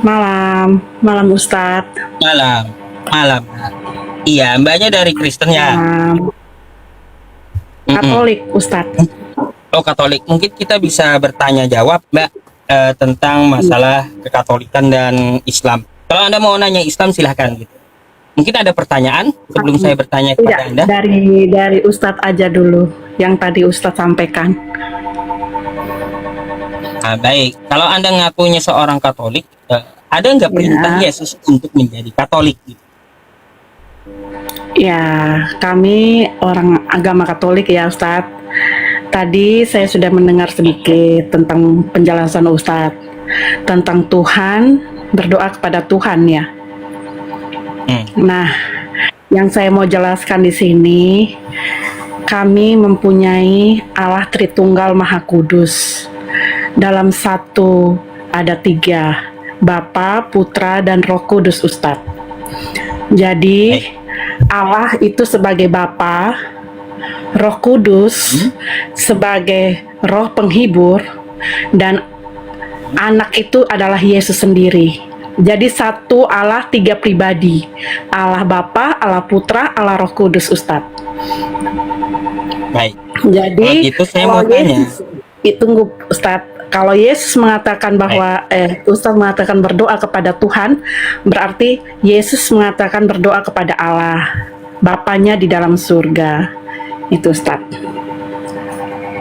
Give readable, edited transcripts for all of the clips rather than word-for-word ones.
Malam, malam Ustadz. Malam, malam. Iya, mbaknya dari Kristen ya? Malam. Mm-mm. Katolik Ustadz. Oh, Katolik. Mungkin kita bisa bertanya jawab, Mbak, tentang Iya, masalah kekatolikan dan Islam. Kalau Anda mau nanya Islam, silahkan gitu. Mungkin ada pertanyaan sebelum saya bertanya tidak, kepada Anda. dari Ustadz aja dulu yang tadi Ustadz sampaikan. Nah, baik. Kalau Anda ngakunya seorang Katolik, ada nggak perintah Ya, Yesus untuk menjadi Katolik gitu? ya, kami orang agama Katolik ya Ustadz. Tadi saya sudah mendengar sedikit tentang penjelasan Ustadz tentang Tuhan, berdoa kepada Tuhan ya. Hmm. Nah, yang saya mau jelaskan di sini, kami mempunyai Allah Tritunggal Maha Kudus. Dalam satu ada tiga, Bapa, Putra, dan Roh Kudus Ustadz. Jadi Baik. Allah itu sebagai Bapa, Roh Kudus sebagai Roh Penghibur, dan Anak itu adalah Yesus sendiri. Jadi satu Allah, tiga pribadi. Allah Bapa, Allah Putra, Allah Roh Kudus Ustadz. Baik. Jadi Kalau gitu saya mau kalau tanya. Yesus tunggu Ustadz, kalau Yesus mengatakan bahwa Ustadz mengatakan berdoa kepada Tuhan, berarti Yesus mengatakan berdoa kepada Allah Bapanya di dalam surga. Itu Ustadz.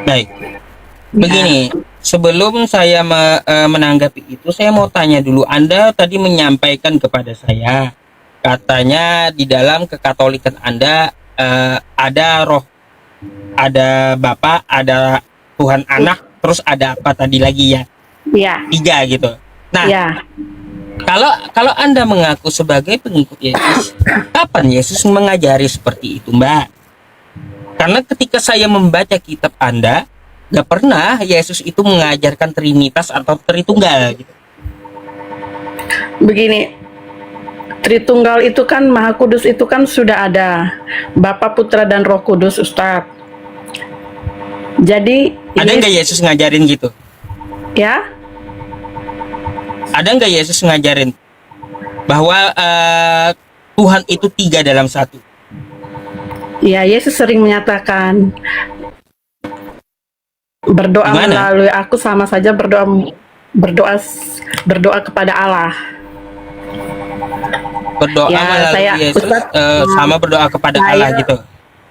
Baik. Ya, Begini, sebelum saya menanggapi itu, saya mau tanya dulu. Anda tadi menyampaikan kepada saya, katanya di dalam kekatolikan Anda ada roh, ada Bapa, ada Tuhan Anak, terus ada apa tadi lagi ya? ya, 3 gitu. Nah, ya. kalau Anda mengaku sebagai pengikut Yesus, kapan Yesus mengajari seperti itu, Mbak? Karena ketika saya membaca kitab Anda, nggak pernah Yesus itu mengajarkan Trinitas atau Tritunggal gitu. Begini, Tritunggal itu kan Maha Kudus itu kan sudah ada Bapa, Putra, dan Roh Kudus Ustadz. Jadi Ada nggak Yesus ngajarin gitu? ya, Ada nggak Yesus ngajarin bahwa Tuhan itu 3 dalam 1? ya Yesus sering menyatakan berdoa Gimana? melalui aku sama saja berdoa berdoa kepada Allah. Berdoa Ya, melalui saya Yesus Ustadz, sama berdoa kepada Allah saya gitu.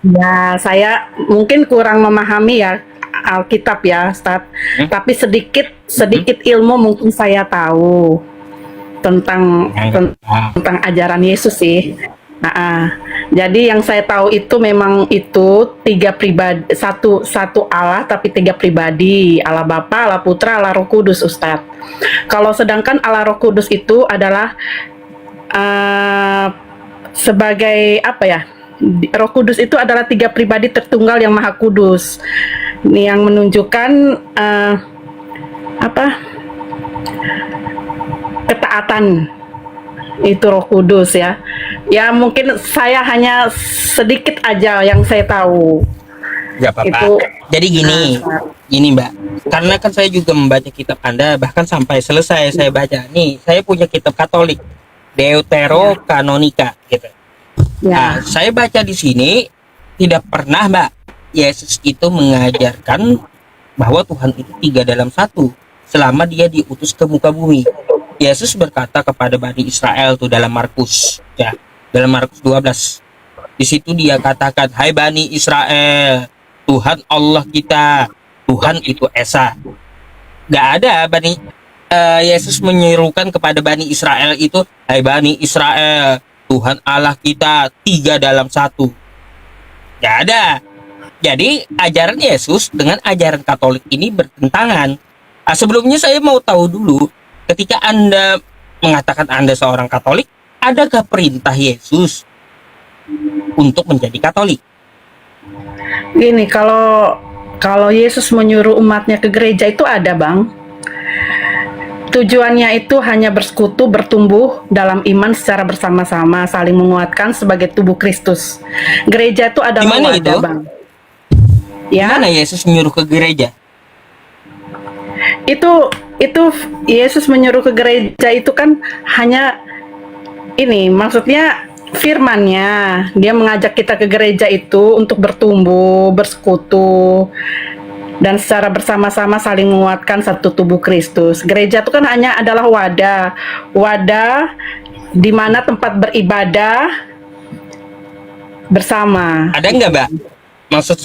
ya saya mungkin kurang memahami ya Alkitab ya Ustadz, tapi sedikit ilmu mungkin saya tahu tentang tentang ajaran Yesus sih. Jadi yang saya tahu itu memang itu tiga pribadi, satu Allah tapi tiga pribadi, Allah Bapa, Allah Putra, Allah Roh Kudus Ustadz. Kalau sedangkan Allah Roh Kudus itu adalah sebagai apa ya? Roh Kudus itu adalah tiga pribadi tertunggal yang Maha Kudus, yang menunjukkan apa? Ketaatan itu Roh Kudus ya. Ya mungkin saya hanya sedikit aja yang saya tahu. Gak apa-apa. Itu Jadi gini Mbak. Karena kan saya juga membaca kitab Anda, bahkan sampai selesai saya baca. Nih, saya punya kitab Katolik, Deuterokanonika gitu. Nah, ya. saya baca di sini tidak pernah Mbak Yesus itu mengajarkan bahwa Tuhan itu 3 dalam 1 selama dia diutus ke muka bumi. Yesus berkata kepada Bani Israel tuh dalam Markus ya, dalam Markus 12. Di situ dia katakan, "Hai Bani Israel, Tuhan Allah kita, Tuhan itu Esa." Gak ada Yesus menyerukan kepada Bani Israel itu, "Hai Bani Israel, Tuhan Allah kita 3 dalam 1." Gak ada. Jadi ajaran Yesus dengan ajaran Katolik ini bertentangan. Sebelumnya saya mau tahu dulu, ketika Anda mengatakan Anda seorang Katolik, adakah perintah Yesus untuk menjadi Katolik? Gini, kalau Yesus menyuruh umatnya ke gereja itu ada, Bang. Tujuannya itu hanya bersekutu, bertumbuh dalam iman secara bersama-sama, saling menguatkan sebagai tubuh Kristus. Gereja itu adalah Di mana wadah, itu? Bang. Di Ya, mana Yesus menyuruh ke gereja? Itu Yesus menyuruh ke gereja itu kan hanya ini, maksudnya firman-Nya. Dia mengajak kita ke gereja itu untuk bertumbuh, bersekutu, dan secara bersama-sama saling menguatkan satu tubuh Kristus. Gereja itu kan hanya adalah wadah di mana tempat beribadah bersama. Ada nggak, Mbak? Maksud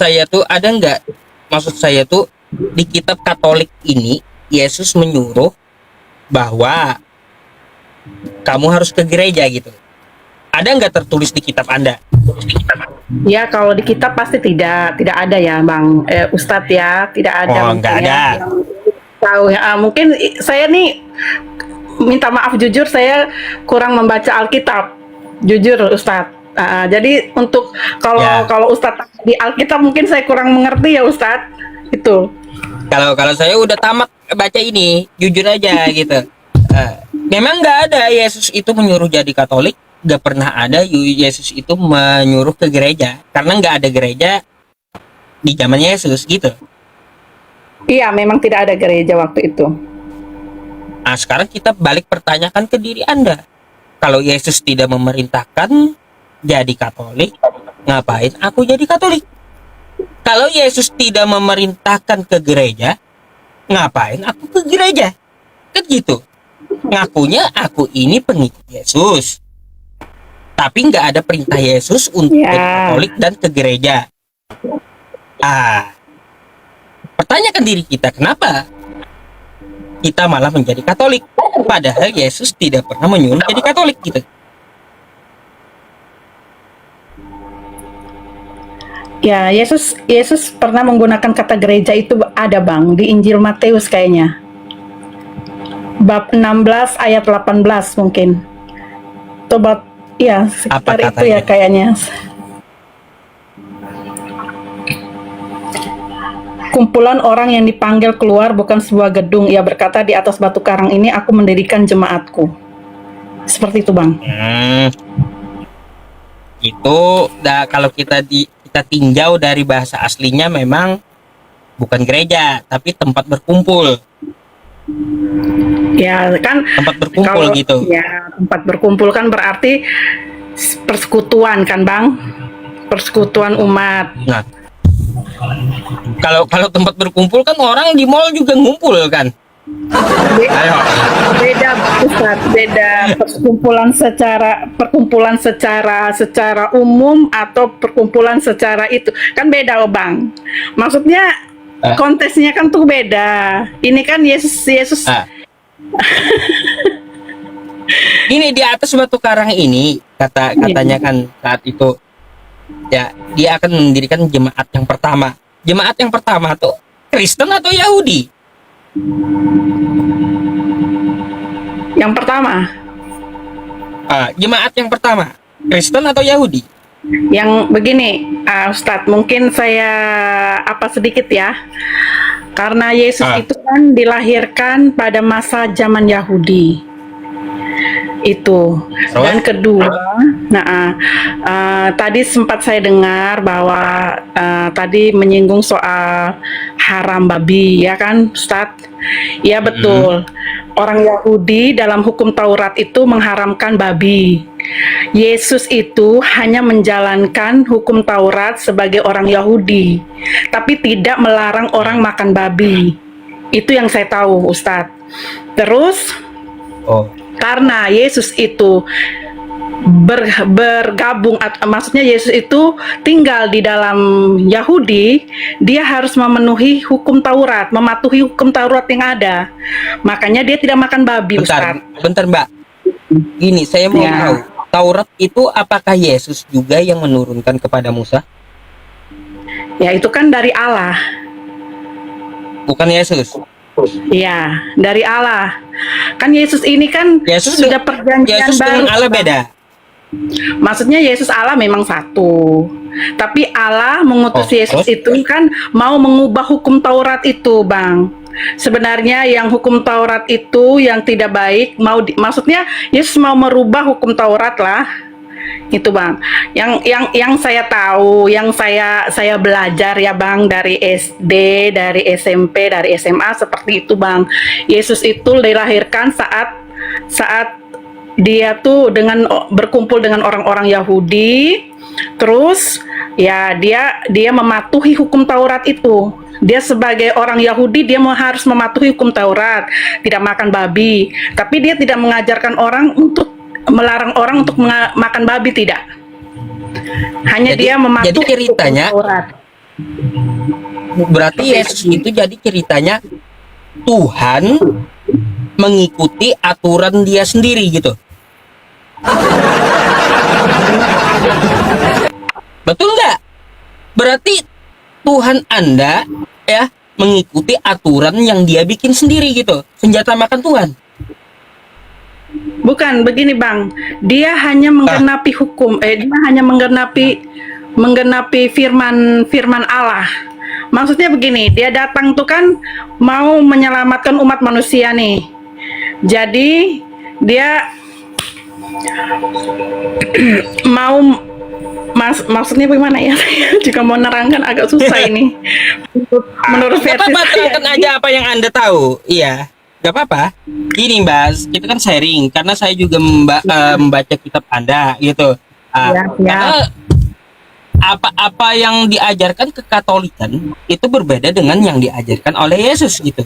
saya tuh di kitab Katolik ini Yesus menyuruh bahwa kamu harus ke gereja gitu. Ada nggak tertulis di kitab Anda? Ya, kalau di kitab pasti tidak ada ya, Bang Ustadz ya, tidak ada. Oh, nggak mungkin ada. ya, yang tahu ya. Mungkin saya nih minta maaf jujur, saya kurang membaca Alkitab, jujur Ustadz. Jadi untuk kalau Ya. kalau Ustadz di Alkitab mungkin saya kurang mengerti ya Ustadz. Itu. Kalau saya udah tamat baca ini, jujur aja gitu. Memang nggak ada Yesus itu menyuruh jadi Katolik, nggak pernah ada Yesus itu menyuruh ke gereja, karena nggak ada gereja di zaman Yesus gitu. Iya, memang tidak ada gereja waktu itu. Nah, sekarang kita balik pertanyakan ke diri Anda. Kalau Yesus tidak memerintahkan jadi Katolik, ngapain aku jadi Katolik? Kalau Yesus tidak memerintahkan ke gereja, ngapain aku ke gereja? Kan gitu. Ngakunya aku ini pengikut Yesus, tapi nggak ada perintah Yesus untuk Ya. jadi Katolik dan ke gereja. Pertanyakan diri kita, kenapa kita malah menjadi Katolik? Padahal Yesus tidak pernah menyuruh jadi Katolik gitu. Ya, Yesus pernah menggunakan kata gereja itu, ada Bang di Injil Matius kayaknya. Bab 16 ayat 18 mungkin. Coba ya sekitar Apa itu ya katanya? kayaknya. Kumpulan orang yang dipanggil keluar bukan sebuah gedung. Ia berkata, di atas batu karang ini aku mendirikan jemaatku. Seperti itu, Bang. Itu kalau kita tinjau dari bahasa aslinya, memang bukan gereja tapi tempat berkumpul. Ya kan, Tempat berkumpul gitu. Ya, tempat berkumpul kan berarti persekutuan kan, Bang? Persekutuan umat. Nah, kalau tempat berkumpul kan orang di mall juga ngumpul kan. Ayo. Beda Ustaz, beda perkumpulan secara umum atau perkumpulan secara itu kan beda, oh Bang. Maksudnya kontesnya kan tuh beda. Ini kan Yesus. Ini di atas batu karang ini katanya kan saat itu ya dia akan mendirikan jemaat yang pertama. Jemaat yang pertama tuh Kristen atau Yahudi? Yang pertama. Jemaat yang pertama Kristen atau Yahudi? Yang begini, Ustadz, mungkin saya sedikit ya. Karena Yesus itu kan dilahirkan pada masa zaman Yahudi. Itu. Dan kedua, tadi sempat saya dengar bahwa tadi menyinggung soal haram babi, ya kan, Ustadz? Ya betul. Orang Yahudi dalam hukum Taurat itu mengharamkan babi. Yesus itu hanya menjalankan hukum Taurat sebagai orang Yahudi, tapi tidak melarang orang makan babi. Itu yang saya tahu, Ustadz. Terus, karena Yesus itu bergabung, maksudnya Yesus itu tinggal di dalam Yahudi, dia harus memenuhi hukum Taurat, mematuhi hukum Taurat yang ada. Makanya dia tidak makan babi, Ustaz. Bentar Mbak, ini saya mau tahu, Taurat itu apakah Yesus juga yang menurunkan kepada Musa? Ya, itu kan dari Allah. Bukan Yesus? Iya, dari Allah. Kan Yesus ini kan sudah perjanjian Yesus baru. dengan Allah beda. Maksudnya Yesus Allah memang satu, tapi Allah mengutus Yesus itu kan mau mengubah hukum Taurat itu, Bang. Sebenarnya yang hukum Taurat itu yang tidak baik, maksudnya Yesus mau merubah hukum Taurat lah. Itu Bang. Yang saya tahu, yang saya belajar ya Bang, dari SD, dari SMP, dari SMA seperti itu Bang. Yesus itu dilahirkan saat saat dia tuh berkumpul dengan orang-orang Yahudi, terus ya dia mematuhi hukum Taurat itu. Dia sebagai orang Yahudi, dia harus mematuhi hukum Taurat, tidak makan babi. Tapi dia tidak mengajarkan orang untuk melarang orang untuk makan babi, tidak. Hanya dia mematuhi jadi ceritanya, hukum Taurat. Berarti Yesus itu jadi ceritanya Tuhan mengikuti aturan dia sendiri gitu. Betul nggak? Berarti Tuhan Anda ya mengikuti aturan yang dia bikin sendiri gitu. Senjata makan Tuhan. Bukan begini Bang, dia hanya menggenapi hukum, dia hanya menggenapi firman Allah. Maksudnya begini, dia datang tuh kan mau menyelamatkan umat manusia nih. Jadi dia mau maksudnya bagaimana ya? Jika mau nerangkan agak susah ini. Menurut versi apa terangkan aja apa yang Anda tahu. Iya. Gak apa-apa. Gini Mbak, itu kan sharing karena saya juga membaca kitab Anda gitu. Karena apa-apa yang diajarkan kekatolikan itu berbeda dengan yang diajarkan oleh Yesus gitu.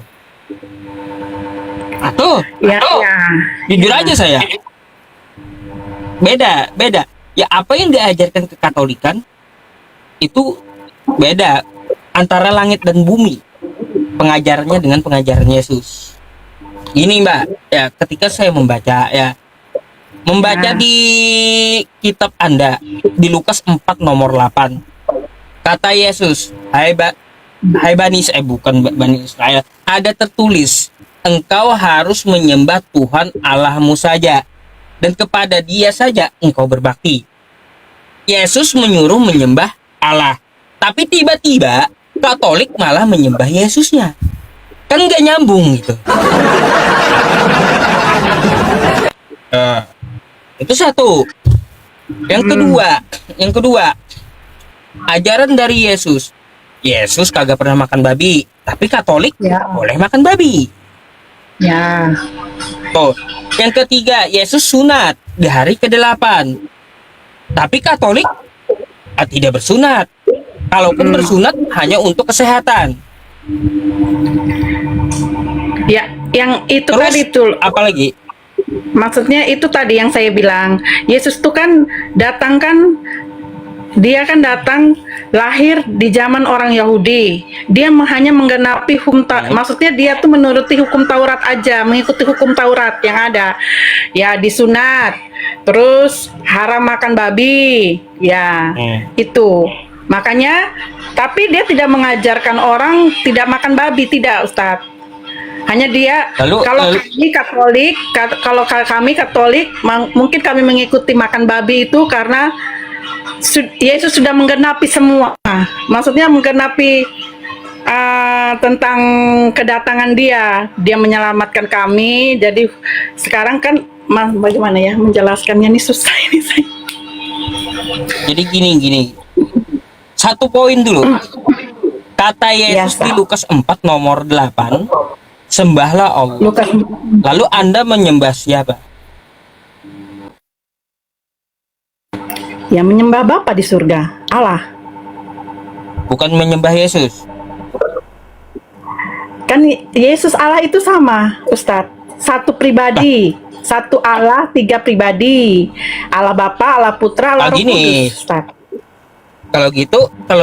Jujur aja saya. Beda. Ya apa yang diajarkan kekatolikan itu beda antara langit dan bumi. Pengajarannya dengan pengajaran Yesus. Gini Mbak, ya ketika saya membaca di kitab Anda di Lukas 4 nomor 8. Kata Yesus, hai Bani Israel, bukan Bani Israel, ada tertulis, engkau harus menyembah Tuhan Allahmu saja dan kepada Dia saja engkau berbakti. Yesus menyuruh menyembah Allah, tapi tiba-tiba Katolik malah menyembah Yesusnya. Kan nggak nyambung gitu. Itu satu. Yang kedua, ajaran dari Yesus. Yesus kagak pernah makan babi, tapi Katolik boleh makan babi. Ya. Oh, yang ketiga, Yesus sunat di hari ke-8. Tapi Katolik tidak bersunat. Kalaupun bersunat hanya untuk kesehatan. Ya, yang itu Terus, tadi tuh. Apalagi? Maksudnya itu tadi yang saya bilang. Yesus tuh kan dia kan datang lahir di zaman orang Yahudi. Dia hanya menggenapi hukum maksudnya dia tuh menuruti hukum Taurat aja, mengikuti hukum Taurat yang ada. Ya, disunat. Terus haram makan babi. Ya, itu. Makanya, tapi dia tidak mengajarkan orang tidak makan babi, tidak Ustadz. Hanya dia, kalau kami Katolik, mungkin kami mengikuti makan babi itu karena Yesus sudah menggenapi semua. Maksudnya menggenapi tentang kedatangan dia menyelamatkan kami. Jadi sekarang kan bagaimana ya menjelaskannya, ini susah ini saya. Jadi gini. Satu poin dulu. Kata Yesus di Lukas 4 nomor 8, sembahlah Allah. Lalu Anda menyembah siapa? Ya menyembah Bapa di surga, Allah. Bukan menyembah Yesus. Kan Yesus Allah itu sama, Ustadz. Satu pribadi, satu Allah, tiga pribadi. Allah Bapa, Allah Putra, Allah Roh Kudus, Ustadz. Kalau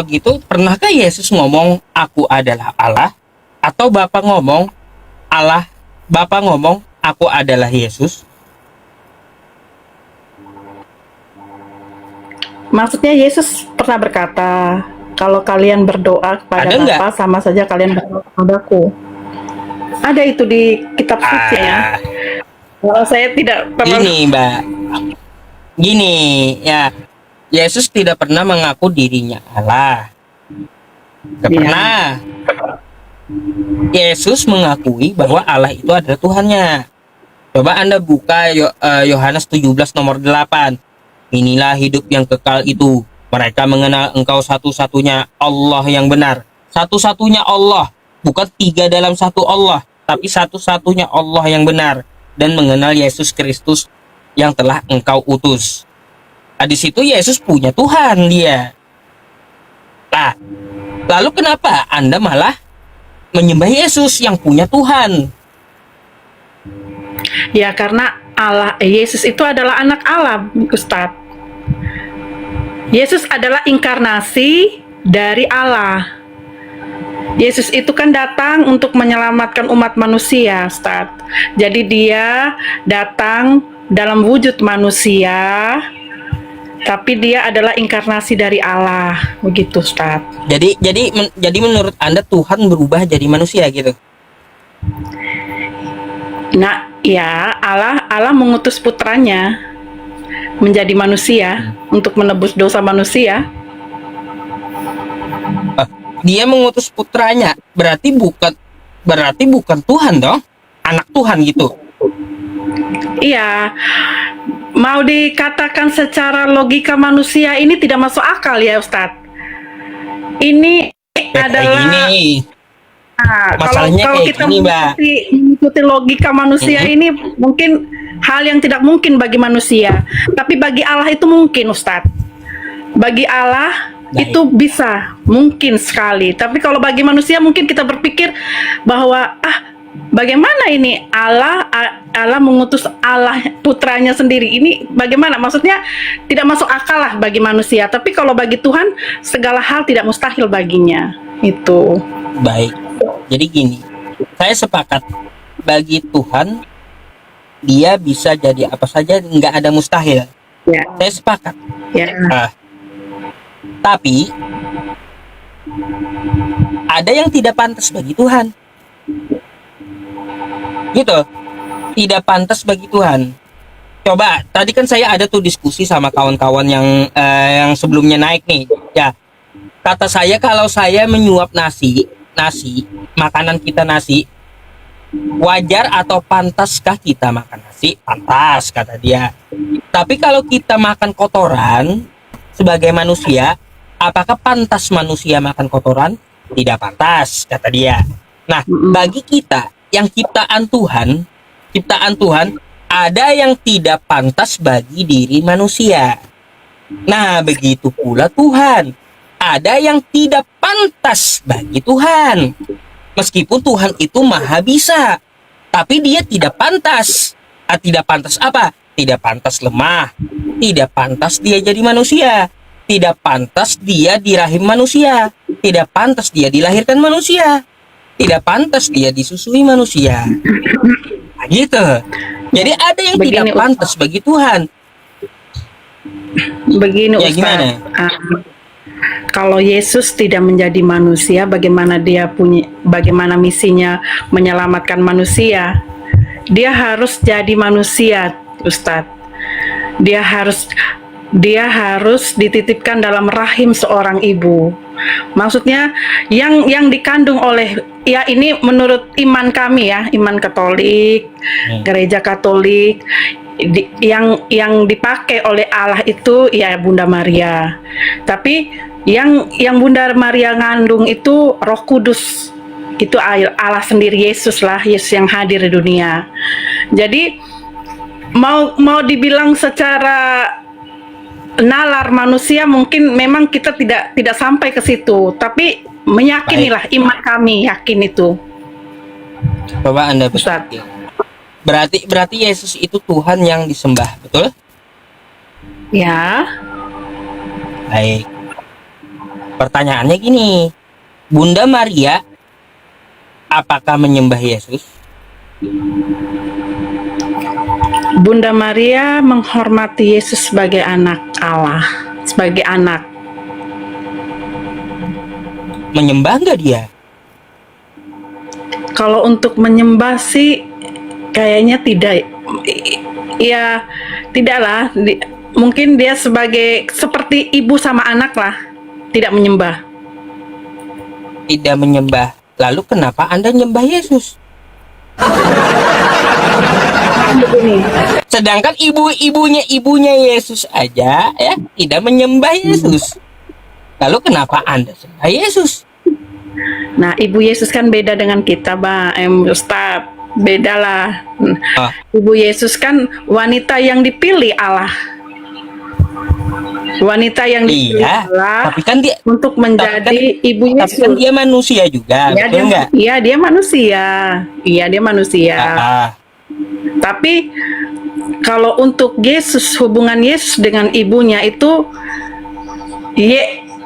gitu, pernahkah Yesus ngomong aku adalah Allah? Atau Bapa ngomong aku adalah Yesus? Maksudnya Yesus pernah berkata, kalau kalian berdoa kepada Bapa, sama saja kalian berdoa kepadaku. Ada itu di kitab suci ya. Kalau saya tidak pernah. Gini ya. Yesus tidak pernah mengaku dirinya Allah. Tidak pernah. Yesus mengakui bahwa Allah itu adalah Tuhannya. Coba Anda buka Yohanes 17 nomor 8. Inilah hidup yang kekal itu. Mereka mengenal Engkau satu-satunya Allah yang benar. Satu-satunya Allah, bukan tiga dalam satu Allah, tapi satu-satunya Allah yang benar, dan mengenal Yesus Kristus yang telah Engkau utus. Di situ Yesus punya Tuhan dia. Nah, lalu kenapa Anda malah menyembah Yesus yang punya Tuhan? Ya karena Allah, Yesus itu adalah anak Allah, Ustadz. Yesus adalah inkarnasi dari Allah. Yesus itu kan datang untuk menyelamatkan umat manusia, Ustadz. Jadi dia datang dalam wujud manusia, tapi dia adalah inkarnasi dari Allah, begitu, Ustaz. Jadi menurut Anda Tuhan berubah jadi manusia gitu? Nah, ya Allah mengutus putranya menjadi manusia untuk menebus dosa manusia. Dia mengutus putranya, berarti bukan Tuhan dong, anak Tuhan gitu. Iya, mau dikatakan secara logika manusia ini tidak masuk akal ya, Ustadz. Ini adalah gini. Masalahnya kalau kita mengikuti logika manusia ini mungkin hal yang tidak mungkin bagi manusia, tapi bagi Allah itu mungkin, Ustadz. Bagi Allah itu bisa, mungkin sekali. Tapi kalau bagi manusia mungkin kita berpikir bahwa bagaimana ini Allah mengutus Allah putranya sendiri, ini bagaimana, maksudnya tidak masuk akal lah bagi manusia. Tapi kalau bagi Tuhan segala hal tidak mustahil baginya. Itu baik. Jadi gini, saya sepakat, bagi Tuhan dia bisa jadi apa saja, nggak ada mustahil ya. Saya sepakat ya. Tapi ada yang tidak pantas bagi Tuhan gitu, tidak pantas bagi Tuhan. Coba tadi kan saya ada tuh diskusi sama kawan-kawan yang sebelumnya naik nih ya. Kata saya, kalau saya menyuap nasi makanan kita nasi, wajar atau pantaskah kita makan nasi? Pantas, kata dia. Tapi kalau kita makan kotoran sebagai manusia, apakah pantas manusia makan kotoran? Tidak pantas, kata dia. Nah, bagi kita yang ciptaan Tuhan, ada yang tidak pantas bagi diri manusia. Nah, begitu pula Tuhan. Ada yang tidak pantas bagi Tuhan. Meskipun Tuhan itu maha bisa, tapi dia tidak pantas. Tidak pantas apa? Tidak pantas lemah. Tidak pantas dia jadi manusia. Tidak pantas dia di rahim manusia. Tidak pantas dia dilahirkan manusia. Tidak pantas dia disusui manusia. Nah, gitu. Jadi ada yang tidak pantas bagi Tuhan. Begini, ya, Ustaz. Gimana? Kalau Yesus tidak menjadi manusia, bagaimana misinya menyelamatkan manusia? Dia harus jadi manusia, Ustadz. Dia harus dititipkan dalam rahim seorang ibu. Maksudnya yang dikandung oleh, ya ini menurut iman kami ya, iman Katolik, gereja Katolik, yang dipakai oleh Allah itu ya Bunda Maria. Tapi yang Bunda Maria ngandung itu Roh Kudus, itu Allah sendiri, Yesus lah, Yesus yang hadir di dunia. Jadi mau dibilang secara nalar manusia mungkin memang kita tidak sampai ke situ, tapi meyakinilah, iman kami yakin itu. Coba Anda berpikir. Berarti Yesus itu Tuhan yang disembah, betul? Ya. Baik. Pertanyaannya gini, Bunda Maria apakah menyembah Yesus? Bunda Maria menghormati Yesus sebagai anak Allah, sebagai anak. Menyembah nggak dia? Kalau untuk menyembah sih kayaknya tidak. Ya, tidaklah. Mungkin dia seperti ibu sama anak lah, tidak menyembah. Tidak menyembah. Lalu kenapa Anda nyembah Yesus? begini. Sedangkan ibunya Yesus aja ya tidak menyembah Yesus. Lalu kenapa Anda sembah Yesus? Nah, Ibu Yesus kan beda dengan kita, Ustadz. Beda lah. Ah. Ibu Yesus kan wanita yang dipilih Allah. Wanita yang dipilih Iya, Allah tapi kan dia untuk menjadi Ibu tapi kan Yesus. dia manusia juga, Iya, betul nggak? Iya, dia manusia. Iya, dia manusia. Ah, Tapi kalau untuk Yesus, hubungan Yesus dengan ibunya itu,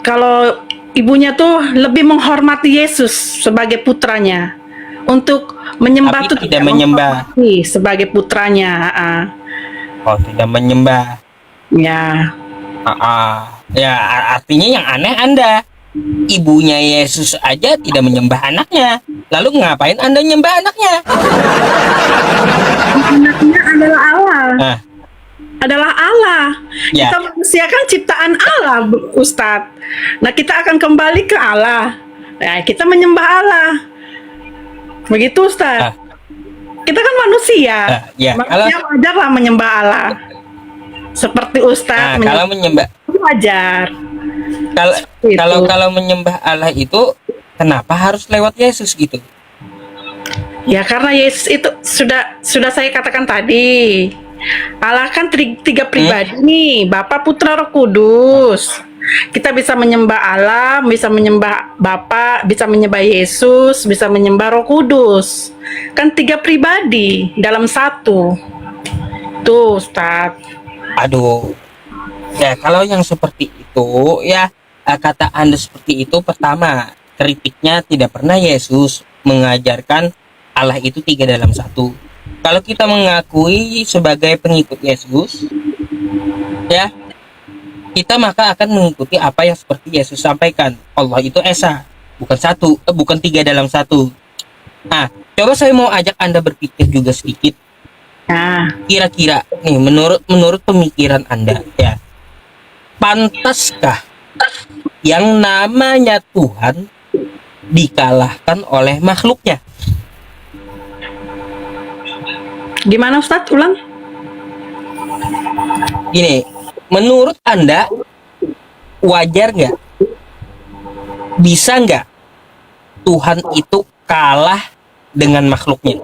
kalau ibunya tuh lebih menghormati Yesus sebagai putranya, untuk menyembah tapi tuh tidak menyembah. menghormati sebagai putranya. Oh, tidak menyembah. Ya, Ya, artinya yang aneh Anda. Ibunya Yesus aja tidak menyembah anaknya. Lalu ngapain Anda menyembah anaknya? anaknya adalah Allah. Nah, Adalah Allah. Ya. Kita manusia kan ciptaan Allah, Ustadz. Nah, kita akan kembali ke Allah. Nah, kita menyembah Allah. Begitu, Ustadz. Ah. Kita kan manusia. Ya, Manusia wajar lah menyembah Allah. Seperti Ustadz kalau menyembah wajar. kalau Gitu. kalau menyembah Allah itu kenapa harus lewat Yesus gitu? Ya, karena Yesus itu sudah saya katakan tadi. Allah kan tiga pribadi nih, Bapa, Putra, Roh Kudus. Kita bisa menyembah Allah, bisa menyembah Bapa, bisa menyembah Yesus, bisa menyembah Roh Kudus. Kan tiga pribadi dalam satu. Tuh, Ustadz. Aduh. Ya, kalau yang seperti itu ya kata Anda seperti itu, pertama, kritiknya tidak pernah Yesus mengajarkan Allah itu tiga dalam satu. Kalau kita mengakui sebagai pengikut Yesus, ya, kita maka akan mengikuti apa yang seperti Yesus sampaikan. Allah itu esa, bukan satu, bukan tiga dalam satu. Nah, coba saya mau ajak Anda berpikir juga sedikit. Nah, Kira-kira nih, menurut pemikiran Anda, ya, pantaskah yang namanya Tuhan dikalahkan oleh makhluknya? gimana Ustadz? Ulang. Gini, menurut Anda wajar nggak? Bisa nggak Tuhan itu kalah dengan makhluknya?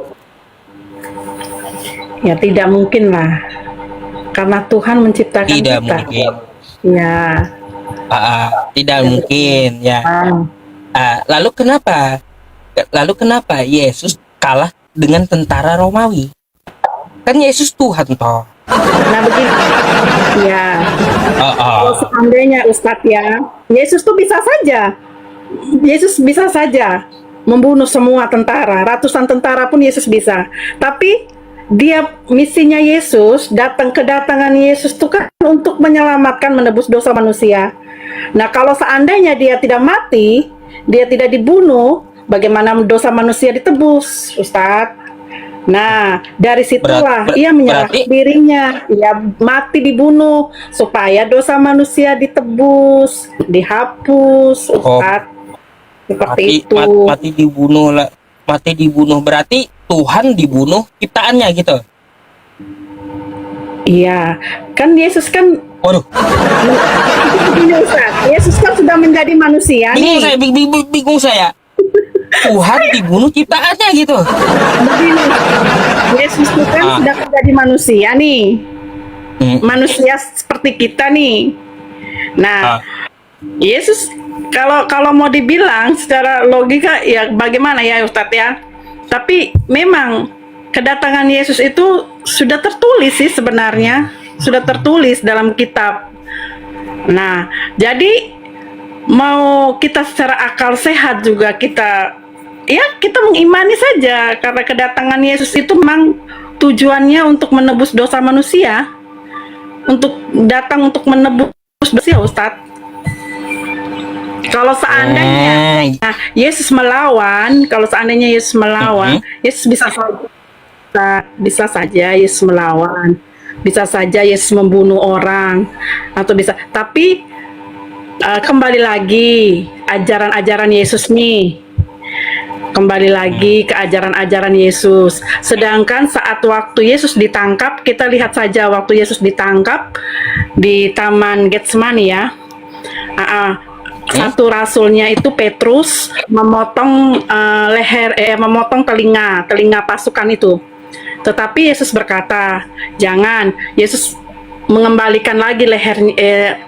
Ya, tidak mungkin lah. Karena Tuhan menciptakan Tidak kita. mungkin. Ya. Tidak mungkin, ya. Lalu kenapa? Yesus kalah dengan tentara Romawi? Kan Yesus Tuhan toh. Nah, begini. Ya. Kalau seandainya Ustadz ya, Yesus tuh bisa saja membunuh semua tentara, ratusan tentara pun Yesus bisa. Tapi misinya Yesus, kedatangan Yesus itu kan untuk menyelamatkan, menebus dosa manusia. Nah, kalau seandainya dia tidak mati, dia tidak dibunuh, bagaimana dosa manusia ditebus, Ustadz? Nah, dari situlah ia menyerahkan dirinya, ia mati dibunuh supaya dosa manusia ditebus, dihapus, Ustadz. Seperti itu. Mati dibunuh berarti Tuhan dibunuh ciptaannya gitu. Iya, kan Yesus kan. Waduh. Yesus kan sudah menjadi manusia nih. Bingung saya. Tuhan dibunuh ciptaannya gitu. Begini, Yesus itu kan sudah menjadi manusia nih. Manusia seperti kita nih. Nah, Yesus kalau mau dibilang secara logika ya bagaimana ya Ustadz ya. Tapi memang kedatangan Yesus itu sudah tertulis sih sebenarnya. Sudah tertulis dalam kitab. Nah, jadi mau kita secara akal sehat juga kita mengimani saja karena kedatangan Yesus itu memang tujuannya untuk menebus dosa manusia, untuk datang untuk menebus dosa Ustadz. Kalau seandainya Yesus melawan, Yesus bisa saja Yesus melawan, bisa saja Yesus membunuh orang, atau bisa. Tapi kembali lagi ajaran-ajaran Yesus nih. kembali lagi ke ajaran-ajaran Yesus. Sedangkan saat waktu Yesus ditangkap, kita lihat saja waktu Yesus ditangkap di Taman Getsemani ya. Satu rasulnya itu Petrus memotong memotong telinga pasukan itu. Tetapi Yesus berkata, jangan. Yesus mengembalikan lagi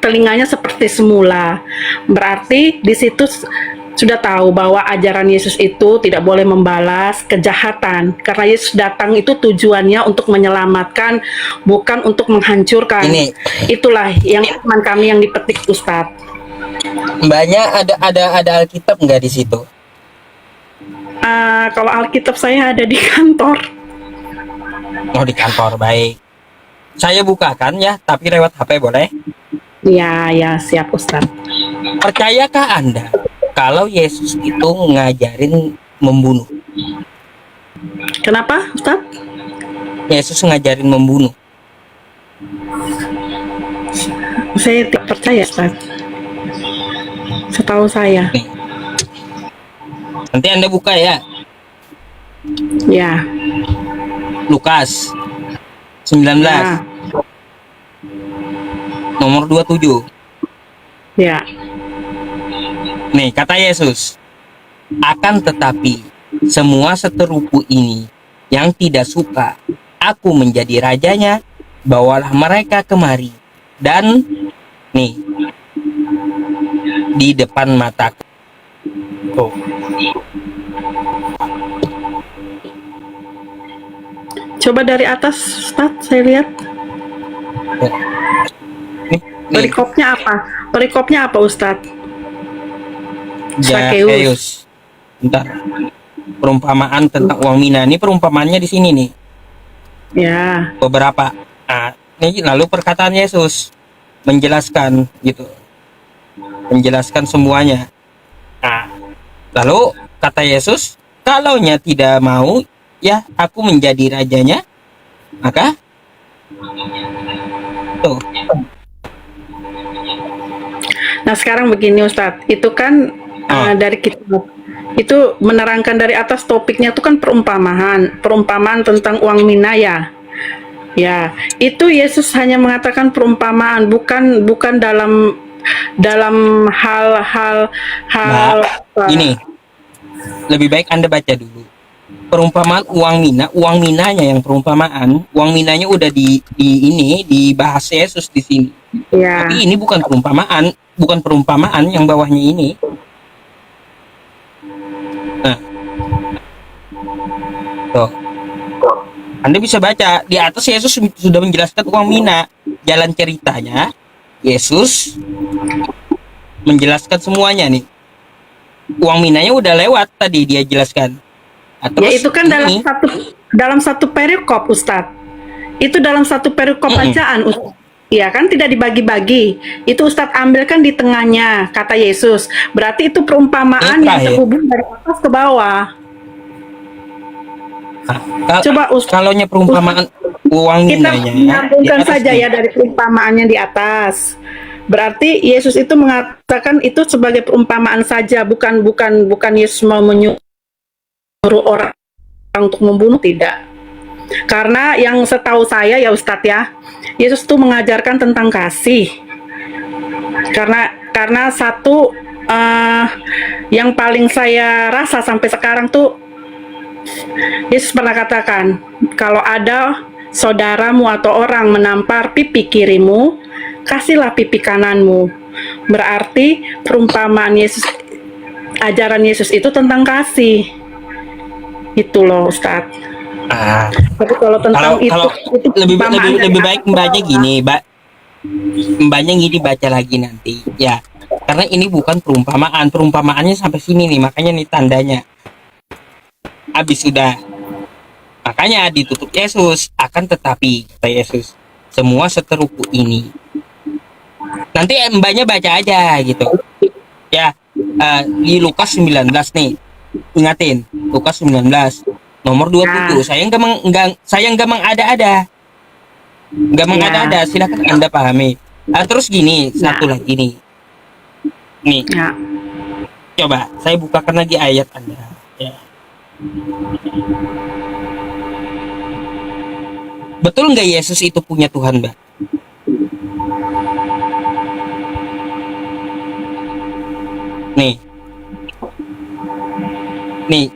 telinganya seperti semula. Berarti di situ sudah tahu bahwa ajaran Yesus itu tidak boleh membalas kejahatan, karena Yesus datang itu tujuannya untuk menyelamatkan, bukan untuk menghancurkan. Itulah yang iman kami yang dipetik, Ustadz. Mbaknya ada Alkitab nggak di situ? Kalau Alkitab saya ada di kantor. Oh, di kantor, baik. Saya bukakan ya, tapi lewat HP boleh? Ya, siap Ustadz. Percayakah Anda kalau Yesus itu ngajarin membunuh? Kenapa, Ustadz? Yesus ngajarin membunuh. Saya tidak percaya, Ustadz. Setahu saya. Nih. Nanti Anda buka ya. Ya. Lukas 19. Ya. Nomor 27. Ya. Nih, kata Yesus, akan tetapi semua seterupu ini yang tidak suka aku menjadi rajanya, bawalah mereka kemari, dan nih di depan mataku. Oh. Coba dari atas, Ustadz, saya lihat. Nih. Perikopnya apa? Perikopnya apa, Ustadz? Zakheus. Bentar. Perumpamaan tentang uang mina. Ini perumpamaannya di sini nih. Ya. Beberapa. Nah, ini lalu perkataan Yesus menjelaskan gitu. Menjelaskan semuanya. Nah, lalu kata Yesus, kalaunya tidak mau, ya aku menjadi rajanya, maka tuh. Nah, sekarang begini Ustadz, itu kan dari kitab itu menerangkan dari atas, topiknya itu kan perumpamaan tentang uang mina ya. Ya, itu Yesus hanya mengatakan perumpamaan, bukan dalam hal ini lebih baik Anda baca dulu perumpamaan uang minanya yang perumpamaan. Uang minanya udah dibahas Yesus di sini. Ya. Tapi ini bukan perumpamaan yang bawahnya ini. Nah, tuh, Anda bisa baca di atas. Yesus sudah menjelaskan uang mina. Jalan ceritanya Yesus menjelaskan semuanya nih. Uang minanya udah lewat tadi dia jelaskan. Nah, terus ya itu kan dalam satu perikop, Ustadz. Itu dalam satu perikop bacaan, Ustadz. Ya kan tidak dibagi-bagi. Itu Ustadz ambil kan di tengahnya kata Yesus. Berarti itu perumpamaan yang terhubung dari atas ke bawah. Coba kalaunya perumpamaan uang minanya, kita menyambungkan saja ya dari perumpamaannya di atas. Berarti Yesus itu mengatakan itu sebagai perumpamaan saja, bukan Yesus mau menyuruh orang untuk membunuh, tidak. Karena yang setahu saya ya Ustadz ya, Yesus tuh mengajarkan tentang kasih. Karena satu yang paling saya rasa sampai sekarang tuh, Yesus pernah katakan, kalau ada saudaramu atau orang menampar pipi kirimu, kasihlah pipi kananmu. Berarti perumpamaan Yesus, ajaran Yesus itu tentang kasih. Itu loh Ustadz. Tapi kalau tentang itu lebih baik mbaknya gini, mbaknya gini baca lagi nanti ya, karena ini bukan perumpamaannya sampai sini nih, makanya nih tandanya habis sudah, makanya ditutup Yesus. Akan tetapi kata Yesus, semua seterupu ini. Nanti mbaknya baca aja gitu ya. Di Lukas 19 nih, ingatin Lukas 19 nomor 27. Saya nggak mengada-ada. Silakan Anda pahami. Terus gini, satu lagi nih. Nih. Coba saya bukakan lagi ayat Anda. Ya. Betul nggak Yesus itu punya Tuhan, Mbak? Nih, nih,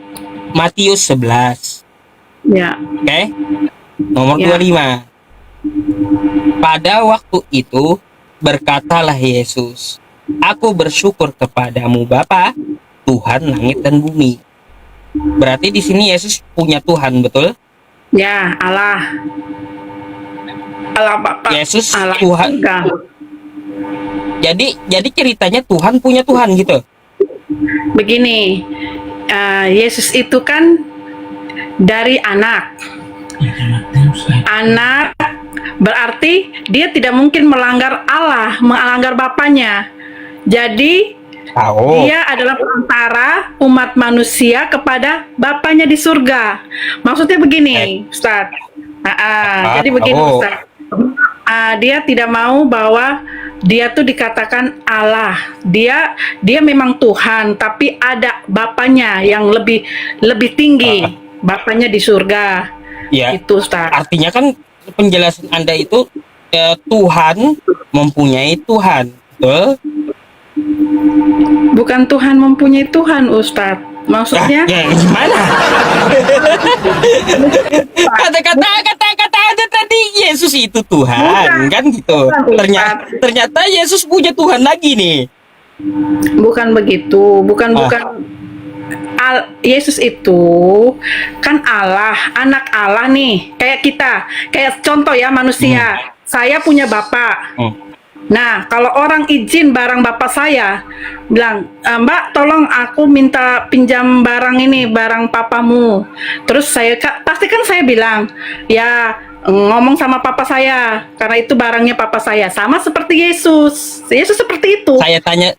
Matius 11, Ya, oke? Nomor Ya. 25. Pada waktu itu berkatalah Yesus, "Aku bersyukur kepadamu Bapa, Tuhan langit dan bumi." Berarti di sini Yesus punya Tuhan, betul? ya Allah, Allah Bapa, Yesus Allah Tuhan. surga. Jadi ceritanya Tuhan punya Tuhan gitu. Begini, Yesus itu kan dari anak. Anak berarti dia tidak mungkin melanggar Allah, melanggar Bapaknya. Jadi Tahu. dia adalah perantara umat manusia kepada Bapaknya di surga. Maksudnya begini, Ustaz. Jadi begini, tahu. Ustaz. Dia tidak mau bahwa dia tuh dikatakan Allah. Dia memang Tuhan, tapi ada Bapaknya yang lebih tinggi. Bapaknya di surga. Ya, Itu, Ustaz. artinya kan penjelasan Anda itu Tuhan mempunyai Tuhan, betul? Bukan Tuhan mempunyai Tuhan, Ustaz. Maksudnya Ya, gimana? Kata-kata Anda tadi Yesus itu Tuhan, Bukan. kan gitu. Bukan, Ternyata Yesus punya Tuhan lagi nih. bukan begitu, bukan Yesus itu kan Allah, anak Allah nih, kayak kita, kayak contoh ya manusia. Saya punya bapak. Nah, kalau orang izin barang bapak saya, bilang, Mbak, tolong aku minta pinjam barang ini, barang papamu. Terus pasti kan saya bilang, ya ngomong sama papa saya, karena itu barangnya papa saya. Sama seperti Yesus. Yesus seperti itu. Saya tanya,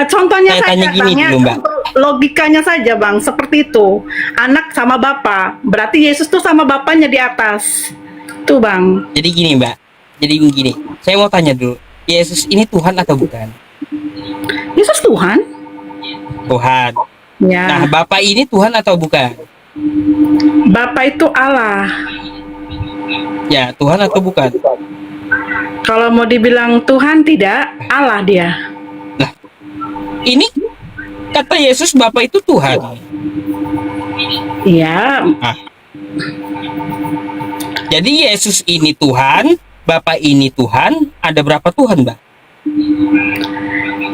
Contohnya saya saja, tanya gini Bang, ya, dulu, Mbak. contoh logikanya saja, Bang, seperti itu. Anak sama bapak, berarti Yesus tuh sama bapaknya di atas. Tuh, Bang. Jadi gini, Mbak. Jadi begini, saya mau tanya dulu, Yesus ini Tuhan atau bukan? Yesus Tuhan? Tuhan. Ya. Nah, Bapak ini Tuhan atau bukan? Bapak itu Allah. Ya, Tuhan atau bukan? Kalau mau dibilang Tuhan, tidak, Allah dia. Nah, ini kata Yesus Bapak itu Tuhan. Iya, Jadi Yesus ini Tuhan, Bapak ini Tuhan, ada berapa Tuhan, Mbak?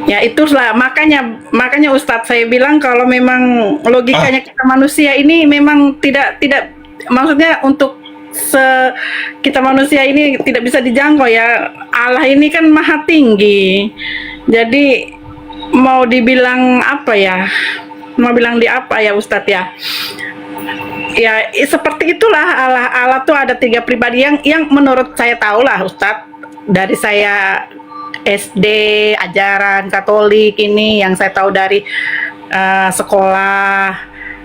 ya itulah makanya Ustadz saya bilang kalau memang logikanya kita manusia ini memang tidak maksudnya untuk kita manusia ini tidak bisa dijangkau ya. Allah ini kan maha tinggi. Jadi mau dibilang apa ya? Mau bilang di apa ya Ustadz ya? Ya seperti itulah Allah tuh ada 3 pribadi yang menurut saya tahu lah Ustadz, dari saya SD ajaran Katolik ini yang saya tahu dari sekolah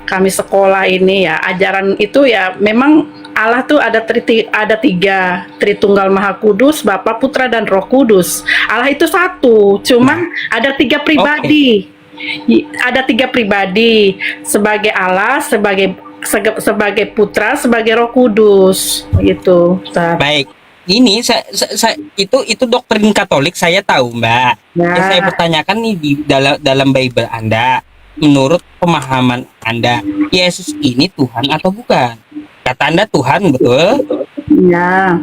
kami sekolah ini ya, ajaran itu ya memang Allah tuh ada 3, Tritunggal Maha Kudus, Bapa, Putra dan Roh Kudus. Allah itu satu, cuman ada 3 pribadi. Ada 3 pribadi, sebagai Allah, sebagai Putra, sebagai Roh Kudus, gitu. Baik, ini itu doktrin Katolik saya tahu, Mbak. Ya. Yang saya pertanyakan nih di dalam Bible Anda, menurut pemahaman Anda, Yesus ini Tuhan atau bukan? Kata Anda Tuhan, betul? Ya.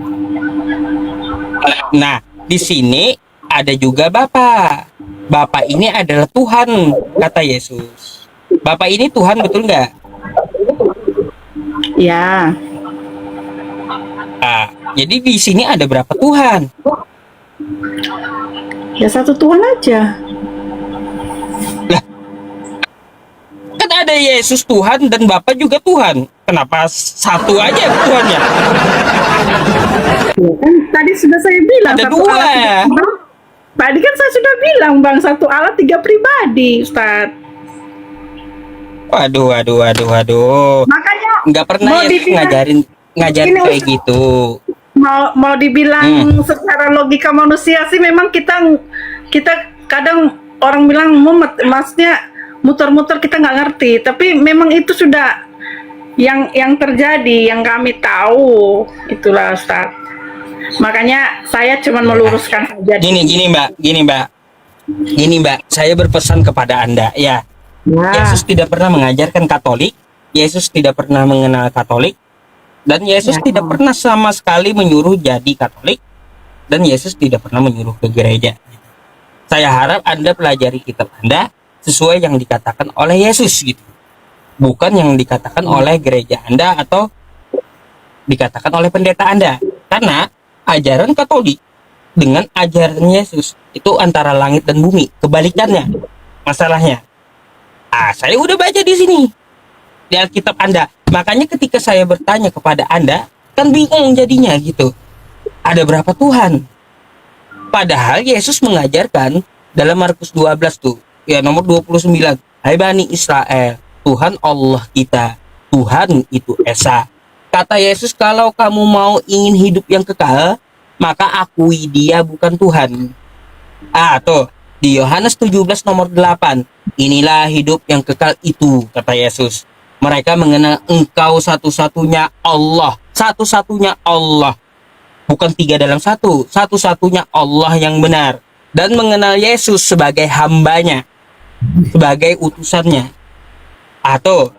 Nah, di sini ada juga Bapa. Bapa ini adalah Tuhan, kata Yesus. Bapa ini Tuhan, betul nggak? Ya. Jadi di sini ada berapa Tuhan? Ya satu Tuhan aja. Lah, kan ada Yesus Tuhan dan Bapa juga Tuhan. Kenapa satu aja Tuhannya? Ya kan tadi sudah saya bilang Ada satu 2. Allah. Tadi kan saya sudah bilang Bang, satu Allah 3 pribadi, Ustaz. Waduh. Makanya Nggak pernah mau ya dibilang- ngajarin Ini, kayak gitu. mau dibilang secara logika manusia sih memang kita kadang orang bilang mumet, maksudnya muter-muter kita nggak ngerti, tapi memang itu sudah yang terjadi, yang kami tahu, itulah Ustaz. Makanya saya cuma meluruskan saja. Gini Mbak, saya berpesan kepada Anda ya. Yesus tidak pernah mengajarkan Katolik, Yesus tidak pernah mengenal Katolik, dan Yesus tidak pernah sama sekali menyuruh jadi Katolik, dan Yesus tidak pernah menyuruh ke gereja. Saya harap Anda pelajari kitab Anda sesuai yang dikatakan oleh Yesus gitu. Bukan yang dikatakan oleh gereja Anda atau dikatakan oleh pendeta Anda. Karena ajaran Katolik dengan ajaran Yesus itu antara langit dan bumi, kebalikannya masalahnya. Saya udah baca di sini di Alkitab Anda. Makanya ketika saya bertanya kepada Anda, kan bingung jadinya gitu. Ada berapa Tuhan? Padahal Yesus mengajarkan dalam Markus 12 tuh, ya nomor 29. Hai Bani Israel, Tuhan Allah kita, Tuhan itu Esa. Kata Yesus, kalau kamu mau ingin hidup yang kekal, maka akui dia bukan Tuhan. Tuh, di Yohanes 17 nomor 8. Inilah hidup yang kekal itu, kata Yesus. Mereka mengenal engkau satu-satunya Allah. Satu-satunya Allah. Bukan 3 dalam 1. Satu-satunya Allah yang benar. Dan mengenal Yesus sebagai hambanya. Sebagai utusannya. Atau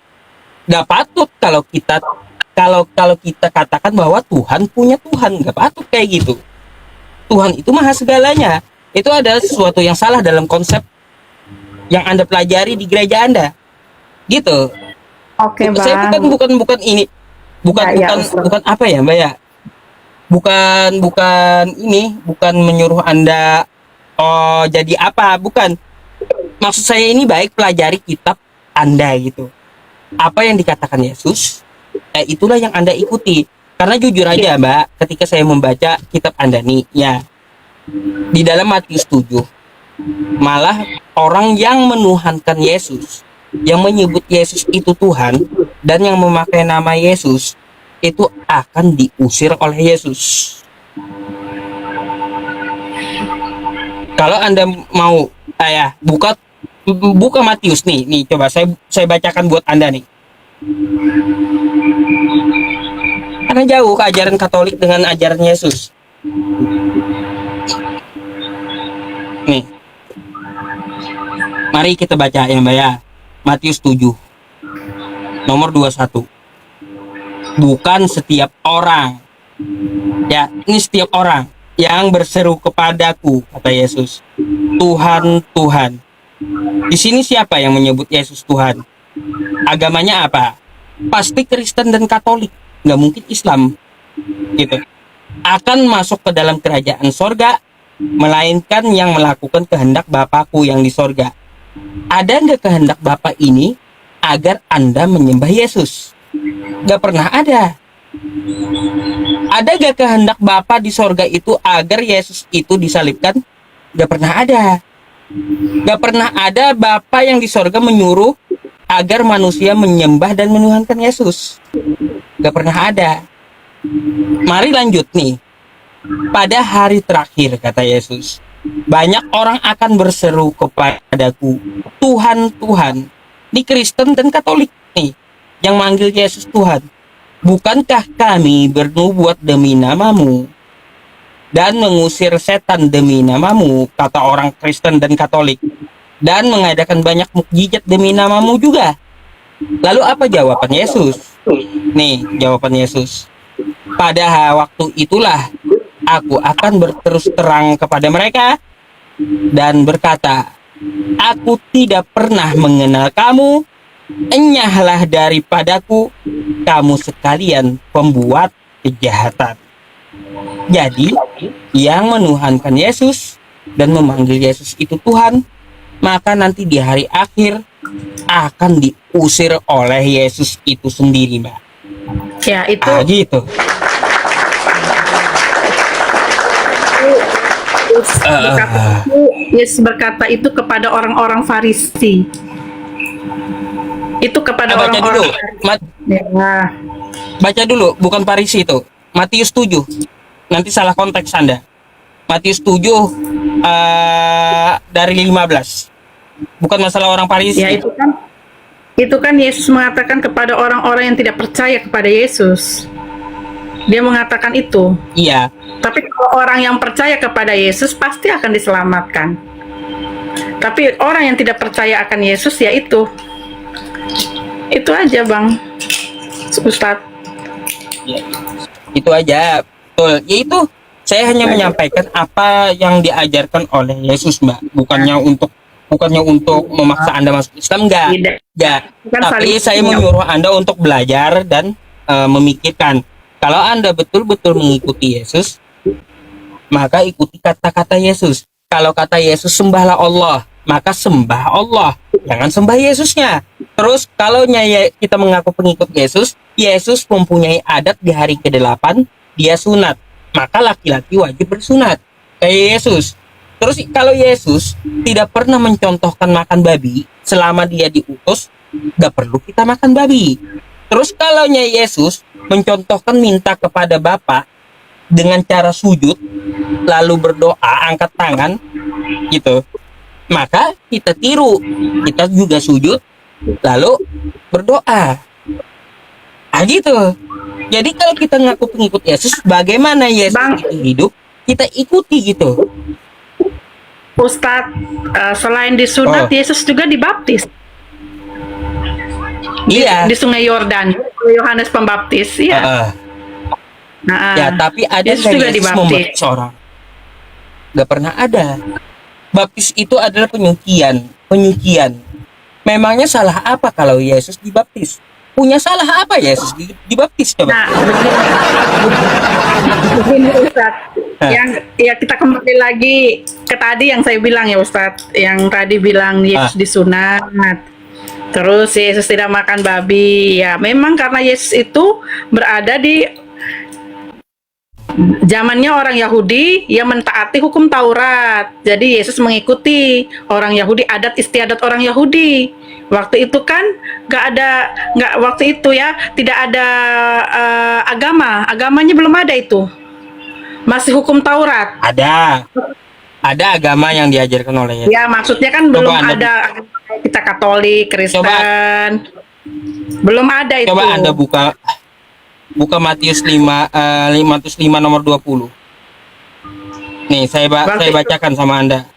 gak patut kalau kita katakan bahwa Tuhan punya Tuhan. Gak patut kayak gitu. Tuhan itu maha segalanya. Itu adalah sesuatu yang salah dalam konsep yang Anda pelajari di gereja Anda. Gitu. Oke, Bang. Saya bukan ini. Bukan apa ya, Mbak ya? Bukan menyuruh Anda jadi apa, bukan. Maksud saya ini baik pelajari kitab Anda gitu. Apa yang dikatakan Yesus, itulah yang Anda ikuti. Karena jujur aja, Mbak, ketika saya membaca kitab Anda nih, ya, di dalam Matius 7, malah orang yang menuhankan Yesus, yang menyebut Yesus itu Tuhan, dan yang memakai nama Yesus, itu akan diusir oleh Yesus. Kalau Anda mau, buka Matius nih, coba saya bacakan buat Anda nih. Karena jauh ajaran Katolik dengan ajaran Yesus. Nih, mari kita baca ya Mbak ya. Matius 7 nomor 21. Bukan setiap orang, ya, ini setiap orang yang berseru kepadaku, kata Yesus, Tuhan, Tuhan. Di sini siapa yang menyebut Yesus Tuhan? Agamanya apa? Pasti Kristen dan Katolik, nggak mungkin Islam, gitu. Akan masuk ke dalam kerajaan sorga, melainkan yang melakukan kehendak Bapakku yang di sorga. Ada nggak kehendak Bapa ini agar Anda menyembah Yesus? Gak pernah ada. Ada gak kehendak Bapa di sorga itu agar Yesus itu disalibkan? Gak pernah ada. Gak pernah ada Bapa yang di sorga menyuruh agar manusia menyembah dan menuhankan Yesus. Gak pernah ada. Mari lanjut nih. Pada hari terakhir, kata Yesus, banyak orang akan berseru kepadaku, Tuhan, Tuhan. Ini Kristen dan Katolik nih yang manggil Yesus Tuhan. Bukankah kami bernubuat demi namamu dan mengusir setan demi namamu, kata orang Kristen dan Katolik, dan mengadakan banyak mukjizat demi namamu juga? Lalu apa jawaban Yesus? Nih jawaban Yesus. Pada waktu itulah aku akan berterus terang kepada mereka dan berkata, aku tidak pernah mengenal kamu. Enyahlah daripadaku, kamu sekalian pembuat kejahatan. Jadi, yang menuhankan Yesus dan memanggil Yesus itu Tuhan, maka nanti di hari akhir akan diusir oleh Yesus itu sendiri, Mbak. Ya, itu. Gitu. Yesus berkata itu kepada orang-orang Farisi. Itu kepada orang-orang. Baca dulu, bukan Farisi itu. Matius 7. Nanti salah konteks Anda. Matius 7 dari 15. Bukan masalah orang Farisi. Ya, itu kan Itu kan Yesus mengatakan kepada orang-orang yang tidak percaya kepada Yesus. Dia mengatakan itu. Iya, Tapi kalau orang yang percaya kepada Yesus pasti akan diselamatkan. Tapi orang yang tidak percaya akan Yesus ya itu. Itu aja Bang Ustadz. ya, itu aja. Betul. Yaitu saya hanya menyampaikan apa yang diajarkan oleh Yesus, Mbak. Bukannya untuk memaksa Anda masuk Islam, enggak. Tidak. Enggak. Bukan Tapi saling saya menyalahkan. menyuruh Anda untuk belajar dan memikirkan. Kalau Anda betul-betul mengikuti Yesus, maka ikuti kata-kata Yesus. Kalau kata Yesus sembahlah Allah, maka sembah Allah, jangan sembah Yesusnya. Terus kalau kita mengaku pengikut Yesus, Yesus mempunyai adat di hari ke-8, dia sunat, maka laki-laki wajib bersunat kayak Yesus. Terus kalau Yesus tidak pernah mencontohkan makan babi selama dia diutus, gak perlu kita makan babi. Terus kalau Yesus mencontohkan minta kepada Bapa dengan cara sujud, lalu berdoa, angkat tangan, gitu, maka kita tiru, kita juga sujud, lalu berdoa. Ah gitu. Jadi kalau kita ngaku pengikut Yesus, bagaimana Yesus Bang. itu hidup, kita ikuti gitu. Ustadz, selain disunat, Oh. Yesus juga dibaptis Iya. di Sungai Yordan. Yohanes Pembaptis, iya. Nah, Ya, tapi ada Yesus dari juga Yesus dibaptis. membaptis orang. Gak pernah ada. Baptis itu adalah penyucian. Memangnya salah apa kalau Yesus dibaptis? Punya salah apa Yesus dibaptis coba? Nah, begini Ustadz. Yang ya kita kembali lagi ke tadi yang saya bilang ya Ustadz, yang tadi bilang Yesus disunat. Terus Yesus tidak makan babi. Ya, memang karena Yesus itu berada di zamannya orang Yahudi yang mentaati hukum Taurat. Jadi Yesus mengikuti orang Yahudi, adat istiadat orang Yahudi. Waktu itu kan waktu itu ya tidak ada agamanya belum ada itu. Masih hukum Taurat. Ada agama yang diajarkan oleh Yesus. Ya, maksudnya kan belum ada kita Katolik, Kristen. Belum ada itu. Coba Anda buka Matius 5 nomor 20. Nih, saya bacakan sama Anda.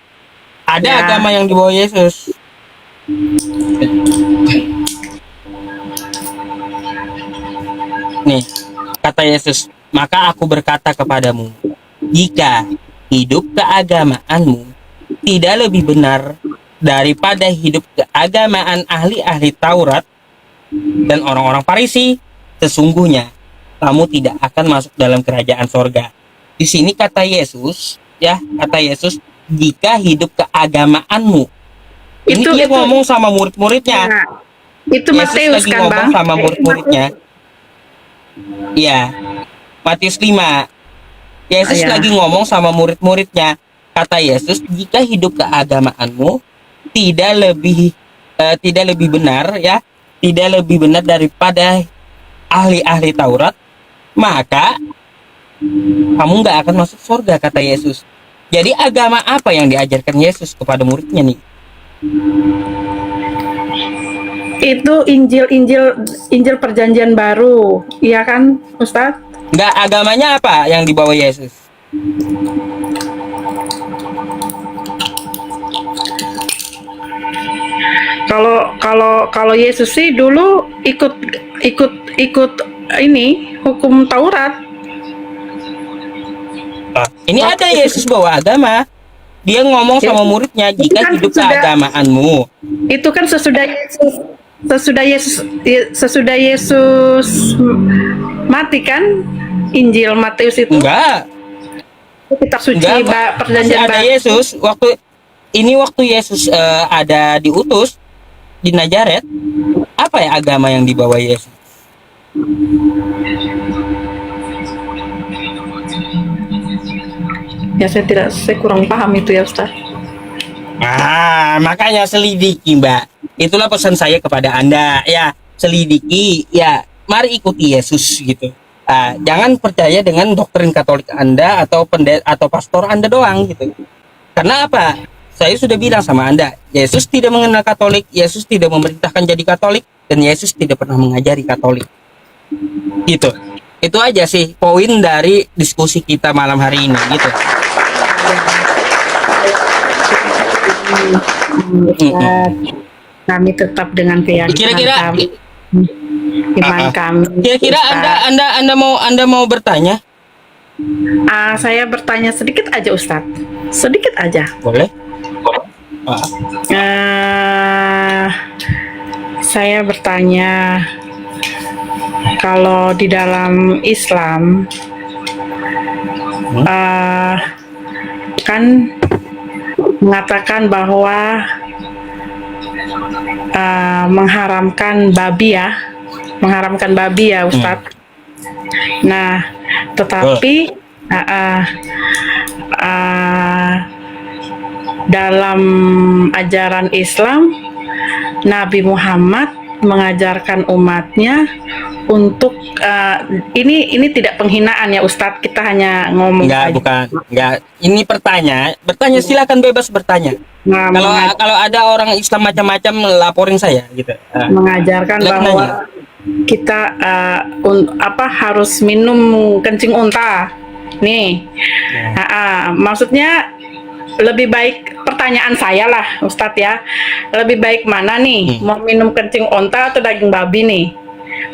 Ada agama yang dibawa Yesus. Nih, kata Yesus, maka aku berkata kepadamu, jika hidup keagamaanmu tidak lebih benar daripada hidup keagamaan ahli-ahli Taurat dan orang-orang Farisi, sesungguhnya kamu tidak akan masuk dalam kerajaan sorga. Di sini kata Yesus, jika hidup keagamaanmu. Ini dia ngomong sama murid-muridnya. Nah, itu Yesus Matius lagi kan, ngomong Bang? sama murid-muridnya. Iya, Matius 5. Yesus lagi ngomong sama murid-muridnya. Kata Yesus, jika hidup keagamaanmu tidak lebih benar ya, tidak lebih benar daripada ahli-ahli Taurat, maka kamu nggak akan masuk surga, kata Yesus. Jadi agama apa yang diajarkan Yesus kepada muridnya nih? Itu Injil Perjanjian Baru, iya kan, Ustadz? Nggak, agamanya apa yang dibawa Yesus? Kalau Yesus sih dulu ikut ini hukum Taurat. Ini ada Yesus bawa agama. Dia ngomong sama muridnya, jika hidup keagamaanmu. Itu kan sesudah Yesus mati kan, Injil Matius itu. Enggak. Kitab suci Perjanjian ada Baru. Yesus waktu Yesus ada diutus di Nazaret. Apa ya agama yang dibawa Yesus? Ya saya kurang paham itu ya Ustaz. Makanya selidiki, Mbak. Itulah pesan saya kepada Anda, ya, selidiki, ya, mari ikuti Yesus gitu. Jangan percaya dengan doktrin Katolik Anda atau pendeta atau pastor Anda doang gitu. Karena apa? Saya sudah bilang sama Anda, Yesus tidak mengenal Katolik, Yesus tidak memerintahkan jadi Katolik, dan Yesus tidak pernah mengajari Katolik. Gitu. Itu aja sih poin dari diskusi kita malam hari ini gitu. Ustaz, kami tetap dengan keyakinan Kira-kira kami, iman kami. kira-kira Ustaz. Anda mau bertanya? Saya bertanya sedikit aja Ustaz, sedikit aja. Boleh? Eh, saya bertanya, kalau di dalam Islam kan mengatakan bahwa mengharamkan babi ya Ustadz. Nah, tetapi dalam ajaran Islam, Nabi Muhammad mengajarkan umatnya untuk ini tidak penghinaan ya Ustadz, kita hanya ngomong Enggak. Ini bertanya silakan bebas bertanya. Nah, Kalau ada orang Islam macam-macam laporin saya gitu. mengajarkan silakan bahwa nanya. kita harus minum kencing unta nih. Maksudnya lebih baik, pertanyaan saya lah Ustadz ya, lebih baik mana nih, mau minum kencing unta atau daging babi nih?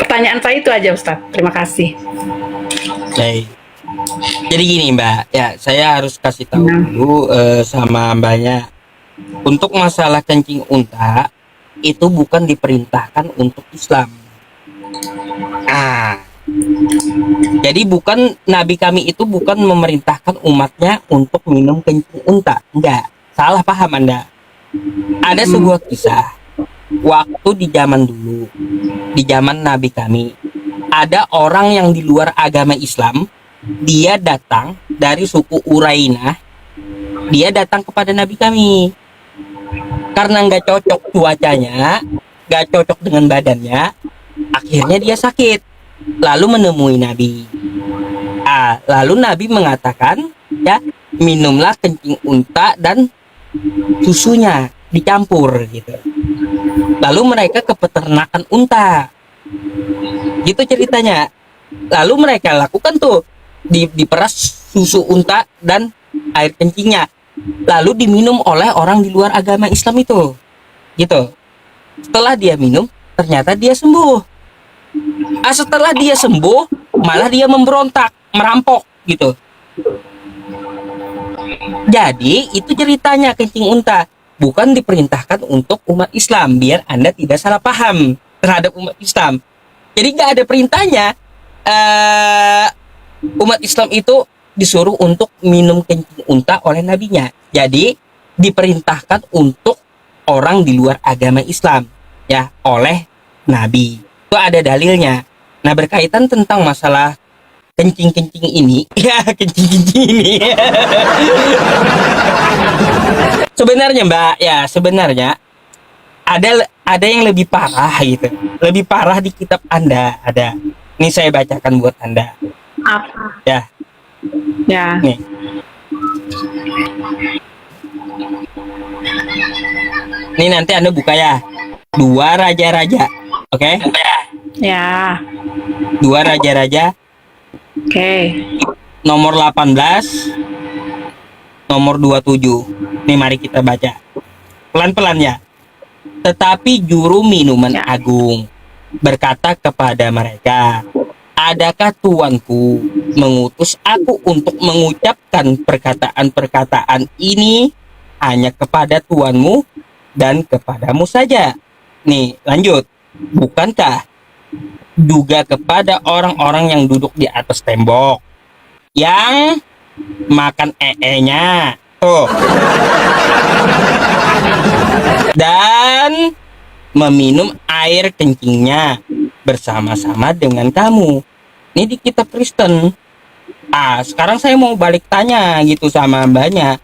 Pertanyaan saya itu aja Ustadz, terima kasih. Baik. Jadi gini Mbak, ya saya harus kasih tahu dulu sama Mbaknya, untuk masalah kencing unta itu bukan diperintahkan untuk Islam. Jadi bukan, Nabi kami itu bukan memerintahkan umatnya untuk minum kencing unta. Enggak, salah paham Anda. Ada sebuah kisah waktu di zaman dulu, di zaman Nabi kami, ada orang yang di luar agama Islam. Dia datang dari suku Urainah. Dia datang kepada Nabi kami karena nggak cocok cuacanya, nggak cocok dengan badannya. Akhirnya dia sakit, lalu menemui Nabi. Lalu Nabi mengatakan, ya, minumlah kencing unta dan susunya dicampur gitu. Lalu mereka ke peternakan unta, gitu ceritanya. Lalu mereka lakukan tuh, diperas susu unta dan air kencingnya, lalu diminum oleh orang di luar agama Islam itu, gitu. Setelah dia minum, ternyata dia sembuh. Setelah dia sembuh, malah dia memberontak, merampok, gitu. Jadi itu ceritanya kencing unta, bukan diperintahkan untuk umat Islam, biar Anda tidak salah paham terhadap umat Islam. Jadi nggak ada perintahnya. Umat Islam itu disuruh untuk minum kencing unta oleh nabinya. Jadi diperintahkan untuk orang di luar agama Islam, ya, oleh Nabi. Itu ada dalilnya. Nah, berkaitan tentang masalah kencing-kencing ini, ya, kencing-kencing ini. Sebenarnya Mbak, ya, sebenarnya ada yang lebih parah gitu. Lebih parah di kitab Anda ada. Ini saya bacakan buat Anda. Apa? Ya. Ya. Nih. Ini nanti Anda buka ya. 2 Raja-Raja. Oke? Ya. 2 Raja-Raja Oke. nomor 18, nomor 27. Nih mari kita baca. Pelan-pelan ya. Tetapi juru minuman agung berkata kepada mereka, "Adakah tuanku mengutus aku untuk mengucapkan perkataan-perkataan ini hanya kepada tuanmu dan kepadamu saja?" Nih, lanjut. "Bukankah juga kepada orang-orang yang duduk di atas tembok, yang makan ee-nya tuh, dan meminum air kencingnya bersama-sama dengan kamu?" Ini di kitab Kristen. Sekarang saya mau balik tanya gitu sama Mbaknya.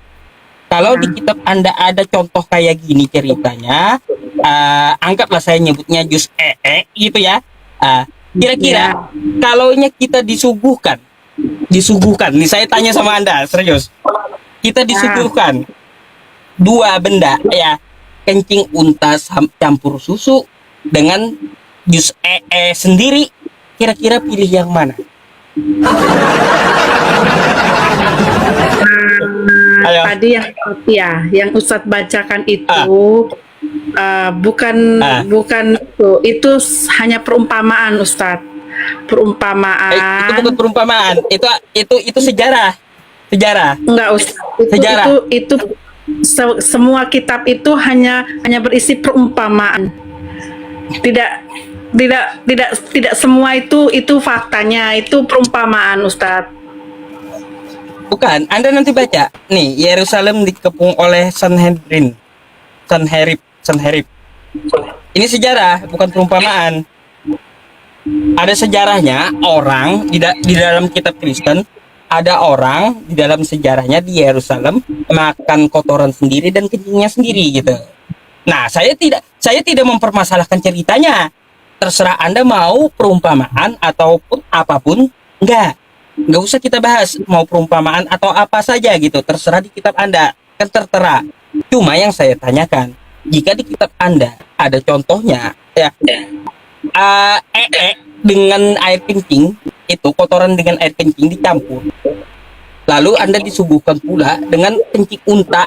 Kalau di kitab Anda ada contoh kayak gini ceritanya, anggaplah saya nyebutnya jus gitu ya. Kira-kira kalaunya kita disuguhkan, nih saya tanya sama Anda, serius. Kita disuguhkan dua benda ya, kencing unta campur susu dengan jus sendiri, kira-kira pilih yang mana? Ayo. Tadi yang Ustadz bacakan itu bukan itu hanya perumpamaan Ustadz. Perumpamaan. Itu bukan perumpamaan, itu sejarah. Enggak Ustadz. Sejarah. Itu semua kitab itu hanya berisi perumpamaan. Tidak semua itu faktanya, itu perumpamaan Ustadz. Bukan, Anda nanti baca nih, Yerusalem dikepung oleh Sanherib. Ini sejarah, bukan perumpamaan. Ada sejarahnya, orang di dalam kitab Kristen, ada orang di dalam sejarahnya di Yerusalem makan kotoran sendiri dan kencingnya sendiri gitu. Nah, saya tidak mempermasalahkan ceritanya. Terserah Anda mau perumpamaan ataupun apapun, nggak usah kita bahas mau perumpamaan atau apa saja gitu, terserah di kitab Anda, kan tertera. Cuma yang saya tanyakan, jika di kitab Anda ada contohnya ya dengan air kencing, itu kotoran dengan air kencing dicampur, lalu Anda disuguhkan pula dengan kencing unta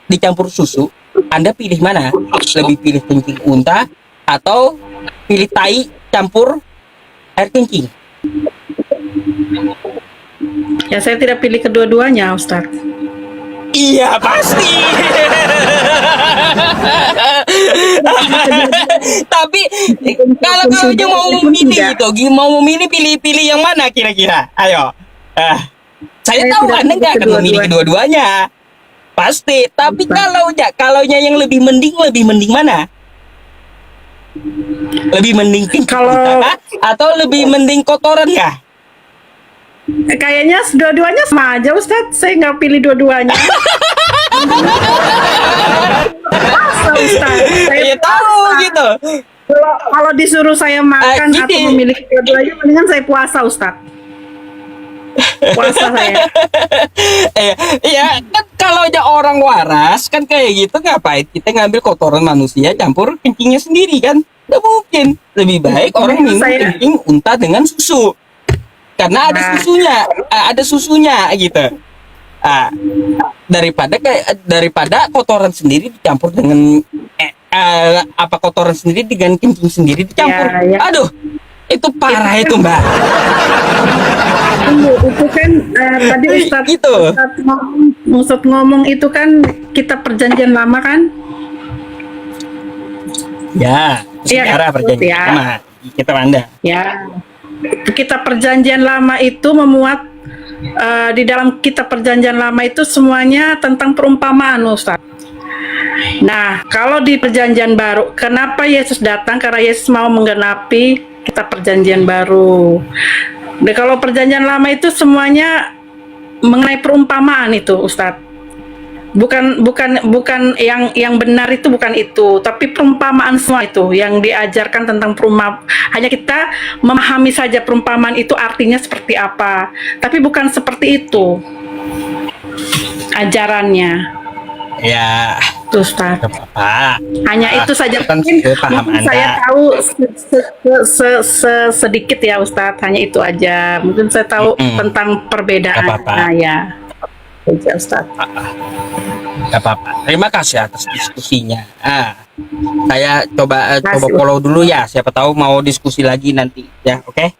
dicampur susu, Anda pilih mana? Lebih pilih kencing unta atau pilih tai campur air kencing? Ya saya tidak pilih kedua-duanya Ustadz. Iya pasti. Tapi kalau kaunya mau memilih gitu, mau memilih pilih yang mana kira-kira? Ayo. Saya tahu Anda nggak akan memilih kedua-duanya. Pasti. Tapi kalaunya yang lebih mending mana? Lebih mending Kalau atau lebih mending kotoran ya? kayaknya dua-duanya sama aja Ustadz. Saya nggak pilih dua-duanya. Puasa Ustadz. Saya tahu gitu. Kalau disuruh saya makan atau memilih dua-duanya, mendingan saya puasa Ustadz. Puasa saya. Iya, kan kalau aja orang waras kan kayak gitu, ngapain kita ngambil kotoran manusia campur kencingnya sendiri kan? Nggak mungkin. Lebih baik orang minum kencing unta dengan susu. Karena ada susunya gitu. Daripada kotoran sendiri dicampur dengan kotoran sendiri dengan kencing sendiri dicampur. Ya. Aduh, itu parah itu Mbak. Itu kan tadi Ustadz gitu. Ustadz ngomong itu kan kitab Perjanjian Lama kan? Ya, sejarah Perjanjian Lama kitab Anda. Ya. Kitab Perjanjian Lama itu memuat di dalam kitab Perjanjian Lama itu semuanya tentang perumpamaan Ustaz. Nah, kalau di Perjanjian Baru, kenapa Yesus datang? Karena Yesus mau menggenapi kitab Perjanjian Baru. Nah, kalau Perjanjian Lama itu semuanya mengenai perumpamaan itu Ustaz. Bukan yang benar itu bukan itu, tapi perumpamaan semua itu yang diajarkan tentang perumpamaan. Hanya kita memahami saja perumpamaan itu artinya seperti apa, tapi bukan seperti itu ajarannya. Ya, Ustaz. Hanya itu saja. Mungkin saya tahu sedikit ya Ustaz, hanya itu aja. Mungkin saya tahu tentang perbedaan. Nah, ya. Ustaz. Gak apa-apa. Terima kasih atas diskusinya. Saya coba follow dulu ya. Siapa tahu mau diskusi lagi nanti ya. Oke?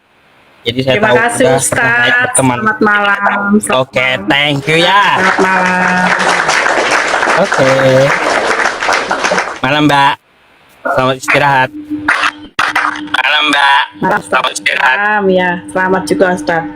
Jadi saya Terima kasih Ustaz. Selamat malam. Oke, thank you ya. Selamat malam. Oke. Malam Mbak. Selamat istirahat. Malam Mbak. Selamat istirahat. Ya, selamat juga Ustaz.